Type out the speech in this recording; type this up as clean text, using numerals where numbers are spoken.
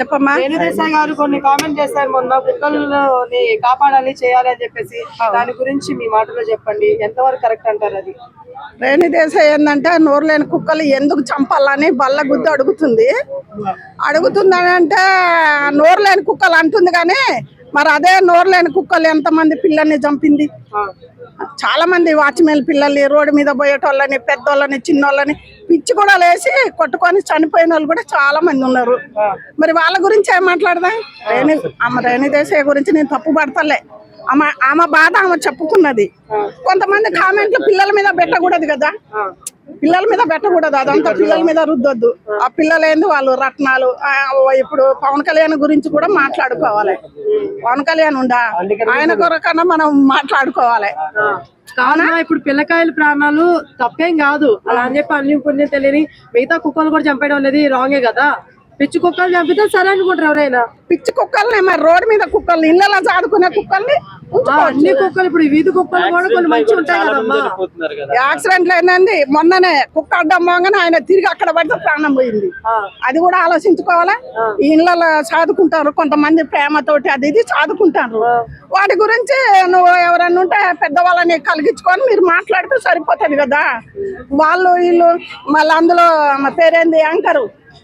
చెప్పమ్మా. రేణుదేశాయ్ గారు కొన్ని కామెంట్ చేశారు మొన్న, కుక్కల్ని కాపాడాలి చేయాలి అని చెప్పేసి. దాని గురించి మీ మాటలో చెప్పండి, ఎంతవరకు కరెక్ట్ అంటారు అది? రేణుదేశాయ్ ఏంటంటే నోరు లేని కుక్కలు ఎందుకు చంపాలని బల్ల గుద్దు అడుగుతుందని అంటే నోరు లేని కుక్కలు అంటుంది కానీ మరి అదే నోరు లేని కుక్కలు ఎంతమంది పిల్లల్ని చంపింది. చాలా మంది వాచ్మెన్ పిల్లల్ని, రోడ్డు మీద పోయేటోళ్ళని, పెద్దోళ్ళని, చిన్నోళ్ళని పిచ్చి కూడా లేసి కొట్టుకొని చనిపోయిన వాళ్ళు కూడా చాలా మంది ఉన్నారు. మరి వాళ్ళ గురించి ఏం మాట్లాడదా? రేణుదేశాయ్ గురించి నేను తప్పు పడతలే. ఆమె బాధ ఆమె చెప్పుకున్నది. కొంతమంది కామెంట్లు పిల్లల మీద పెట్టకూడదు కదా, పిల్లల మీద పెట్టకూడదు, అదంతా పిల్లల మీద రుద్దొద్దు. ఆ పిల్లలు ఏంది వాళ్ళు రత్నాలు. ఇప్పుడు పవన్ కళ్యాణ్ గురించి కూడా మాట్లాడుకోవాలి. పవన్ కళ్యాణ్ ఉండా, ఆయన కొరకన్నా మనం మాట్లాడుకోవాలి. కావున ఇప్పుడు పిల్లకాయల ప్రాణాలు తప్పేం కాదు, అలా అని చెప్పి అన్ని పుణ్యం తెలియని మిగతా కుక్కలు కూడా చంపేయడం అనేది రాంగే కదా. పిచ్చి కుక్కలు చంపితే సరే అనుకుంటారు ఎవరైనా. పిచ్చి కుక్కల్ని మరి రోడ్డు మీద కుక్కల్ని, ఇళ్ళలో చాదుకునే కుక్కల్ని, అన్ని కుక్కలు ఇప్పుడు వీధి కుక్కలు కూడా కొన్ని మంచి ఉంటాయి కదమ్మా. యాక్సిడెంట్లు అయినంది మొన్ననే కుక్క అడ్డం పోగానే ఆయన తిరిగి అక్కడ పడితే ప్రాణం పోయింది. అది కూడా ఆలోచించుకోవాలా. ఈ ఇళ్ళలో చదువుకుంటారు కొంతమంది, ప్రేమతోటి అది ఇది చదువుకుంటారు. వాటి గురించి నువ్వు ఎవరన్నా ఉంటే పెద్దవాళ్ళని కలిగించుకొని మీరు మాట్లాడితే సరిపోతుంది కదా. వాళ్ళు వీళ్ళు మళ్ళీ అందులో మా పేరేంది యాంకరు